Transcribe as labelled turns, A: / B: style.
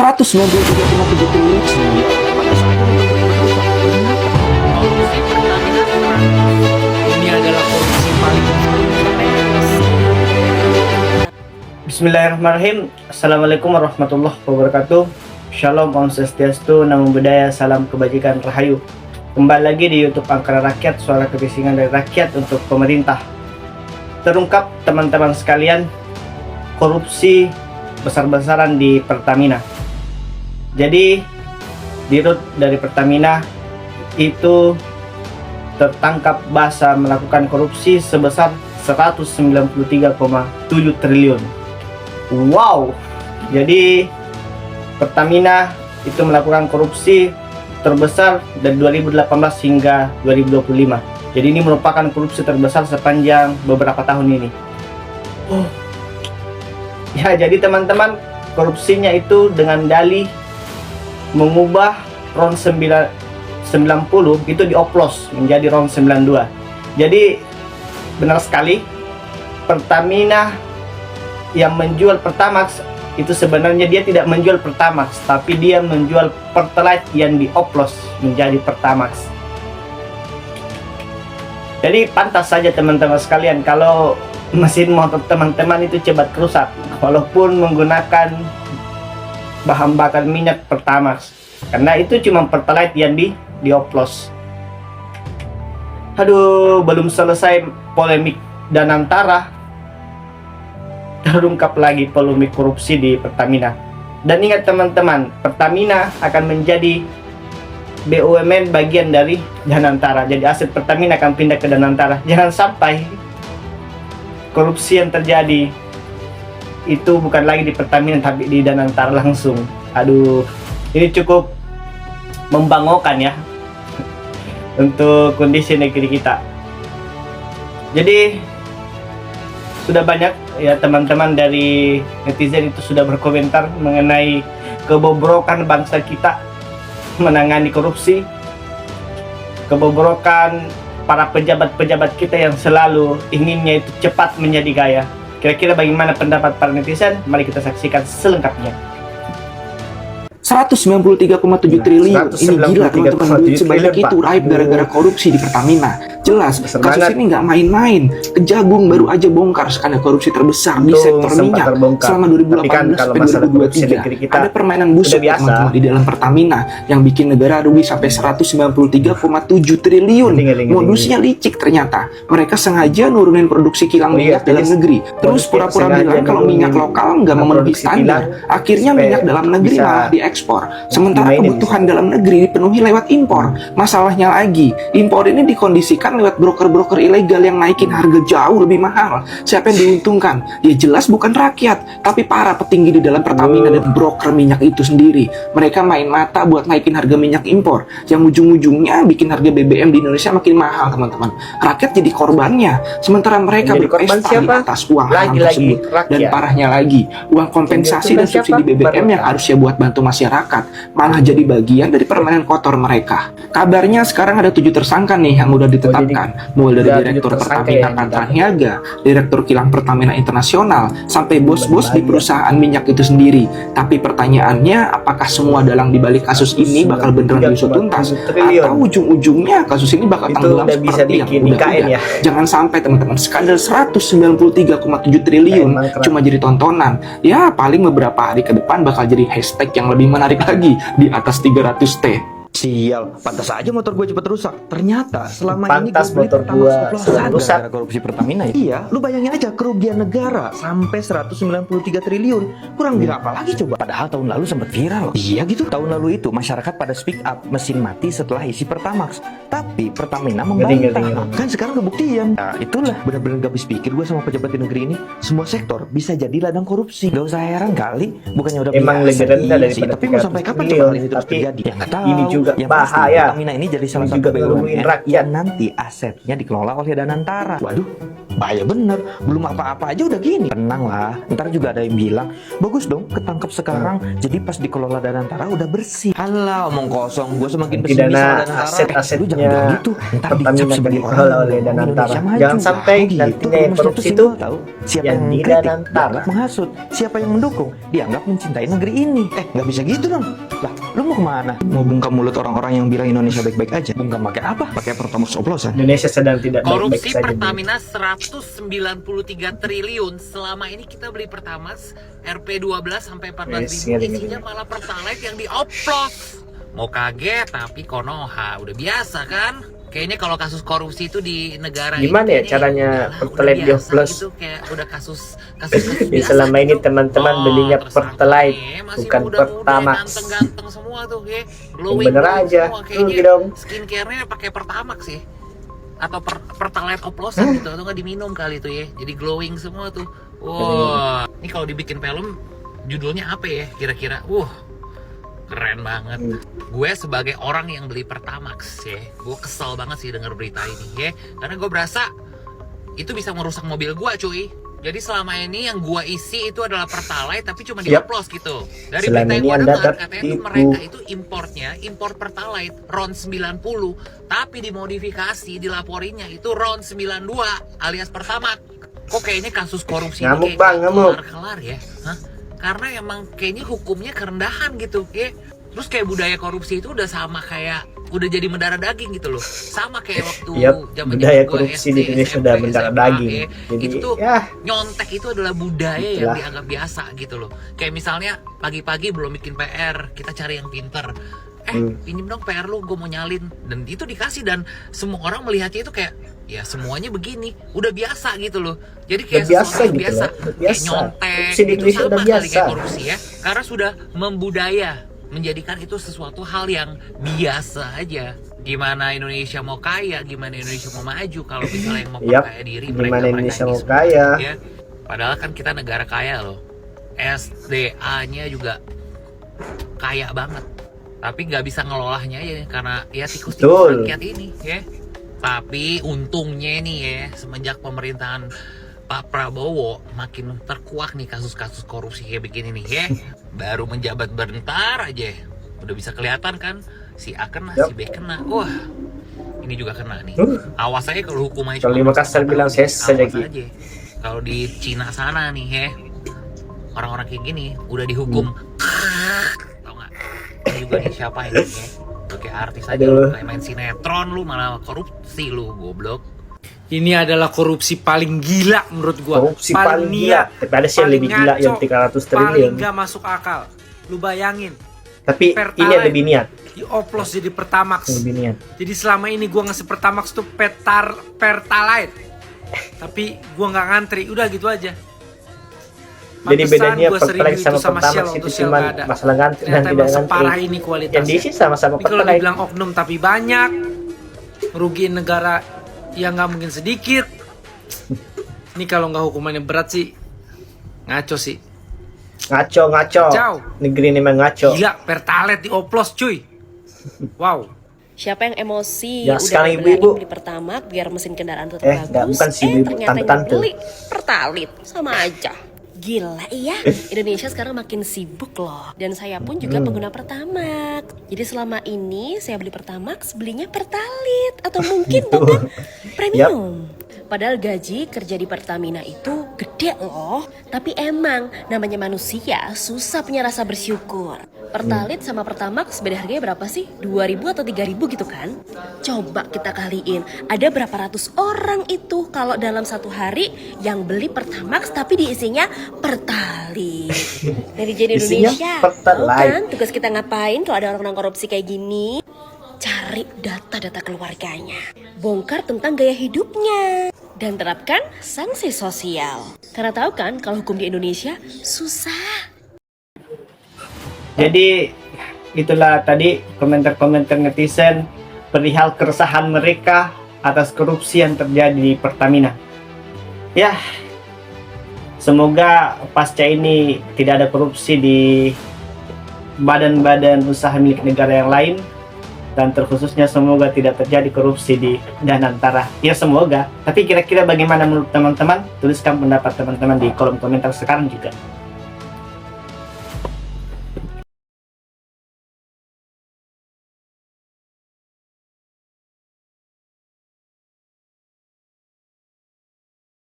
A: 193,7 triliun.
B: Ini adalah korupsi paling
C: Bismillahirrahmanirrahim. Assalamualaikum warahmatullahi wabarakatuh. Shalom, Om Swastiastu, Namo Buddhaya, salam kebajikan rahayu. Kembali lagi di YouTube Angkara Rakyat, suara kebisingan dari rakyat untuk pemerintah. Terungkap teman-teman sekalian, korupsi besar-besaran di Pertamina. Jadi dirut dari Pertamina itu tertangkap basah melakukan korupsi sebesar 193,7 triliun. Wow. Jadi Pertamina itu melakukan korupsi terbesar dari 2018 hingga 2025. Jadi ini merupakan korupsi terbesar sepanjang beberapa tahun ini. Ya, jadi teman-teman, korupsinya itu dengan dalih mengubah RON 90 itu dioplos menjadi RON 92. Jadi benar sekali, Pertamina yang menjual Pertamax itu sebenarnya dia tidak menjual Pertamax, tapi dia menjual Pertalite yang dioplos menjadi Pertamax. Jadi pantas saja teman-teman sekalian kalau mesin motor teman-teman itu cepat rusak walaupun menggunakan bahan bakar minyak Pertamax, karena itu cuma Pertalite yang dioplos. Aduh, belum selesai polemik Danantara, terungkap lagi polemik korupsi di Pertamina. Dan ingat teman-teman, Pertamina akan menjadi BUMN bagian dari Danantara. Jadi aset Pertamina akan pindah ke Danantara. Jangan sampai korupsi yang terjadi itu bukan lagi di Pertamina tapi di Danantara langsung. Aduh, ini cukup membanggakan ya untuk kondisi negeri kita. Jadi sudah banyak ya teman-teman dari netizen itu sudah berkomentar mengenai kebobrokan bangsa kita menangani korupsi, kebobrokan para pejabat-pejabat kita yang selalu inginnya itu cepat menjadi kaya. Kira-kira bagaimana pendapat para netizen? Mari kita saksikan selengkapnya.
A: 193,7 triliun. Ini gila teman-teman, duit sebanyak itu raib gara-gara korupsi di Pertamina. Jelas, kasus ini nggak main-main. Kejagung baru aja bongkar skandal korupsi terbesar di sektor minyak selama 2018 sampai 2023. Ada permainan busuk teman-teman di dalam Pertamina yang bikin negara rugi sampai 193,7 triliun. Modusnya licik ternyata. Mereka sengaja nurunin produksi kilang minyak dalam negeri. Terus pura-pura bilang kalau minyak lokal nggak memenuhi standar. Akhirnya minyak dalam negeri malah diekspor. Sementara kebutuhan dalam negeri dipenuhi lewat impor. Masalahnya lagi, impor ini dikondisikan lewat broker-broker ilegal yang naikin harga jauh lebih mahal. Siapa yang diuntungkan? Ya jelas bukan rakyat, tapi para petinggi di dalam Pertamina dan broker minyak itu sendiri. Mereka main mata buat naikin harga minyak impor, yang ujung-ujungnya bikin harga BBM di Indonesia makin mahal, teman-teman. Rakyat jadi korbannya, sementara mereka berpesta di atas uang haram tersebut. Dan parahnya lagi, uang kompensasi dan subsidi BBM yang harusnya buat bantu masyarakat malah jadi bagian dari permainan kotor mereka. Kabarnya sekarang ada 7 tersangka nih yang udah ditetapkan, mulai dari Direktur Pertamina Patraniaga, Direktur Kilang Pertamina Internasional, sampai bos-bos di perusahaan minyak itu sendiri. Tapi pertanyaannya, apakah semua dalang di balik kasus ini bakal beneran diusut tuntas, atau ujung-ujungnya kasus ini bakal tenggelam seperti yang udah-udah? Jangan sampai teman-teman, skandal 193,7 triliun cuma jadi tontonan. Ya paling beberapa hari ke depan bakal jadi hashtag yang lebih menarik lagi di atas 300T.
D: Sial, pantas aja motor gue cepet rusak. Ternyata selama ini
C: Pantas
D: gue beli
C: motor
D: Pertamax
C: gua
D: oplosan
C: selalu rusak.
D: gara-gara korupsi Pertamina ya. Iya, lu bayangin aja kerugian negara sampai 193 triliun. Kurang gila apa lagi coba? Padahal tahun lalu sempat viral loh. Iya gitu. Tahun lalu itu masyarakat pada speak up, mesin mati setelah isi Pertamax. Tapi Pertamina membantah. Kan sekarang kebuktian. Nah, itulah benar-benar gak habis pikir gue sama pejabat di negeri ini. Semua sektor bisa jadi ladang korupsi. Gak usah heran kali, bukannya udah
C: Emang
D: biasa
C: lebih rendah
D: sih.
C: daripada
D: Tapi mau sampai kapan coba hal ini terus terjadi? Ya nggak tahu.
C: Ini juga juga
D: yang pasti
C: bahaya.
D: Pertamina ini jadi salah
C: Ini
D: satu
C: juga ngerugiin
D: BUMN
C: rakyat.
D: yang nanti asetnya dikelola oleh Danantara. Waduh, bahaya bener. Belum apa-apa aja udah gini. Tenang lah, ntar juga ada yang bilang, bagus dong ketangkep sekarang. Jadi pas dikelola Danantara udah bersih. Halah, omong kosong. Gue semakin
C: Nanti
D: pesimis sama
C: dana
D: Danantara.
C: aset-asetnya
D: Lu jangan bilang gitu. Ntar dicap
C: Pertamina
D: sebagai
C: dikelola
D: orang
C: oleh
D: yang
C: Danantara.
D: Indonesia maju.
C: Jangan sampai
D: Oh gitu,
C: nantinya yang
D: rumusnya
C: korupsi
D: simpel
C: itu
D: tahu. Siapa
C: yang
D: yang
C: di
D: mengkritik
C: Danantara.
D: dianggap menghasut. Siapa yang mendukung dianggap mencintai negeri ini. Nggak bisa gitu dong. Lah, lu mau kemana? Mau bungkam mulut orang-orang yang bilang Indonesia baik-baik aja? Bungkam pakai apa? Pakai Pertamax oplosan?
C: Indonesia sedang tidak baik-baik
B: Korupsi
C: saja.
B: Pertamina 193 triliun. Selama ini kita beli Pertamax RP12 sampai 14.000, isinya malah Pertalite yang dioplos. Mau kaget tapi konoha, udah biasa kan? Kayaknya kalau kasus korupsi itu di negara
C: Gimana ya
B: ini
C: caranya
B: udahlah,
C: Pertalite
B: udah biasa
C: dioplos?
B: gitu, kayak udah kasus
C: Ya,
B: biasa
C: selama ini
B: gitu.
C: teman-teman belinya
B: tersangka
C: Pertalite,
B: nih, masih
C: bukan
B: muda-muda,
C: Pertamax.
B: ganteng-ganteng semua tuh ya.
C: Bener aja,
B: semua.
C: rugi
B: Kayaknya
C: dong.
B: skincare-nya pakai Pertamax ya. Atau Pertalite oplosan gitu, atau nggak diminum kali tuh ya. Jadi glowing semua tuh. Wah, ini kalau dibikin film judulnya apa ya kira-kira? Keren banget. Gue sebagai orang yang beli Pertamax ya, gue kesel banget sih denger berita ini ya, karena gue berasa itu bisa merusak mobil gue cuy. Jadi selama ini yang gue isi itu adalah Pertalite tapi cuma dioplos gitu. Dari
C: Selama
B: berita yang
C: ini
B: gue
C: Anda
B: dengar katanya tuh
C: tertipu.
B: mereka itu importnya impor Pertalite RON 90 tapi dimodifikasi dilaporinnya itu RON 92 alias Pertamax. Kok kayaknya kasus korupsi
C: Ngamuk,
B: ini
C: Bang, ngamuk.
B: kelar ya? Hah? Karena emang kayaknya hukumnya kerendahan gitu ya. Terus kayak budaya korupsi itu udah sama kayak udah jadi mendarah daging gitu loh. Sama kayak waktu zaman
C: budaya
B: gua
C: korupsi
B: SD,
C: di Indonesia
B: SMP,
C: udah mendarah
B: SMA,
C: daging.
B: ya.
C: Jadi
B: Itu tuh
C: ya
B: nyontek itu adalah budaya yang
C: itulah.
B: dianggap biasa gitu loh. Kayak misalnya pagi-pagi belum bikin PR, kita cari yang pinter. Pinjem dong PR lu, gue mau nyalin. Dan itu dikasih dan semua orang melihatnya itu kayak ya semuanya begini, udah biasa gitu loh. Jadi kayak
C: Udah biasa
B: sesuatu yang
C: gitu
B: biasa,
C: loh, udah
B: kayak
C: biasa.
B: nyontek
C: Korupsi di
B: itu
C: Indonesia
B: sama
C: udah
B: kali
C: biasa.
B: kayak korupsi ya. Karena sudah membudaya, menjadikan itu sesuatu hal yang biasa aja. Gimana Indonesia mau kaya, gimana Indonesia mau maju kalau misalnya yang mau perkaya diri
C: gimana Indonesia
B: ini
C: mau
B: semua,
C: kaya.
B: ya. Padahal kan kita negara kaya loh. SDA-nya juga kaya banget. Tapi nggak bisa ngelolahnya ya karena ya tikus-tikus rakyat ini ya. Tapi untungnya nih ya semenjak pemerintahan Pak Prabowo makin terkuak nih kasus-kasus korupsi kayak begini nih ya. Baru menjabat bentar aja udah bisa kelihatan kan si A kena, si B kena. Wah, ini juga kena nih. Awas aja kalau hukumannya
C: Kalau di
B: cuma
C: Makassar
B: 4
C: bilang
B: tahun,
C: ses
B: awas
C: lagi.
B: aja. Kalau di Cina sana nih ya, orang-orang kayak gini udah dihukum. Tau nggak? Ini juga nih siapa ini ya? Lu kayak artis aja lu, kayak main sinetron lu malah korupsi lu, goblok.
A: Ini adalah korupsi paling gila menurut gua.
C: Korupsi paling gila. Tapi ada sih yang lebih gila yang 300 triliun.
A: Paling gak masuk akal. Lu bayangin,
C: Tapi
A: Pertalite
C: ini yang lebih niat.
A: dioplos jadi Pertamax.
C: Lebih niat.
A: Jadi selama ini gua ngasih Pertamax tuh Pertalite. Tapi gua nggak ngantri, udah gitu aja.
C: Jadi
A: Pantesan
C: bedanya
A: gua sering
C: Pertalite
A: itu
C: sama
A: Shell
C: Pertamax
A: waktu
C: itu
A: Shell
C: cuma
A: nggak ada.
C: masalah ngantri dan
A: Ternyata
C: tidak
A: emang separah
C: ngantri.
A: ini
C: Yang
A: kualitasnya.
C: diisi sama-sama
A: Ini kalau
C: Pertalite.
A: dibilang oknum tapi banyak, rugiin negara yang nggak mungkin sedikit. Ini kalau nggak hukumannya berat sih, ngaco sih.
C: Ngaco.
A: Kacau.
C: Negeri ini memang ngaco.
A: Gila, Pertalite dioplos cuy. Wow.
E: Siapa yang emosi
C: Ya,
E: udah
C: sekarang
E: berani
C: ibu-ibu.
E: beli Pertamax biar mesin kendaraan tetap
C: Nggak,
E: bagus,
C: bukan si ibu-ibu,
E: ternyata yang
C: tante-tante.
E: beli Pertalite sama aja. Gila iya, Indonesia sekarang makin sibuk loh. Dan saya pun juga pengguna Pertamax. Jadi selama ini saya beli Pertamax, belinya Pertalite atau mungkin bahkan premium. Padahal gaji kerja di Pertamina itu gede loh. Tapi emang namanya manusia susah punya rasa bersyukur. Pertalite sama Pertamax beda harganya berapa sih? 2.000 atau 3.000 gitu kan? Coba kita kaliin, ada berapa ratus orang itu kalau dalam satu hari yang beli Pertamax tapi diisinya Pertalite. Dari jadi
C: Isinya
E: Indonesia, tahu
C: Pertalite.
E: kan tugas kita ngapain kalau ada orang-orang korupsi kayak gini? Cari data-data keluarganya, bongkar tentang gaya hidupnya, dan terapkan sanksi sosial. Karena tahu kan kalau hukum di Indonesia susah.
C: Jadi itulah tadi komentar-komentar netizen perihal keresahan mereka atas korupsi yang terjadi di Pertamina. Ya, semoga pasca ini tidak ada korupsi di badan-badan usaha milik negara yang lain. dan terkhususnya semoga tidak terjadi korupsi di Danantara. Ya semoga. Tapi kira-kira bagaimana menurut teman-teman? Tuliskan pendapat teman-teman di kolom komentar sekarang juga.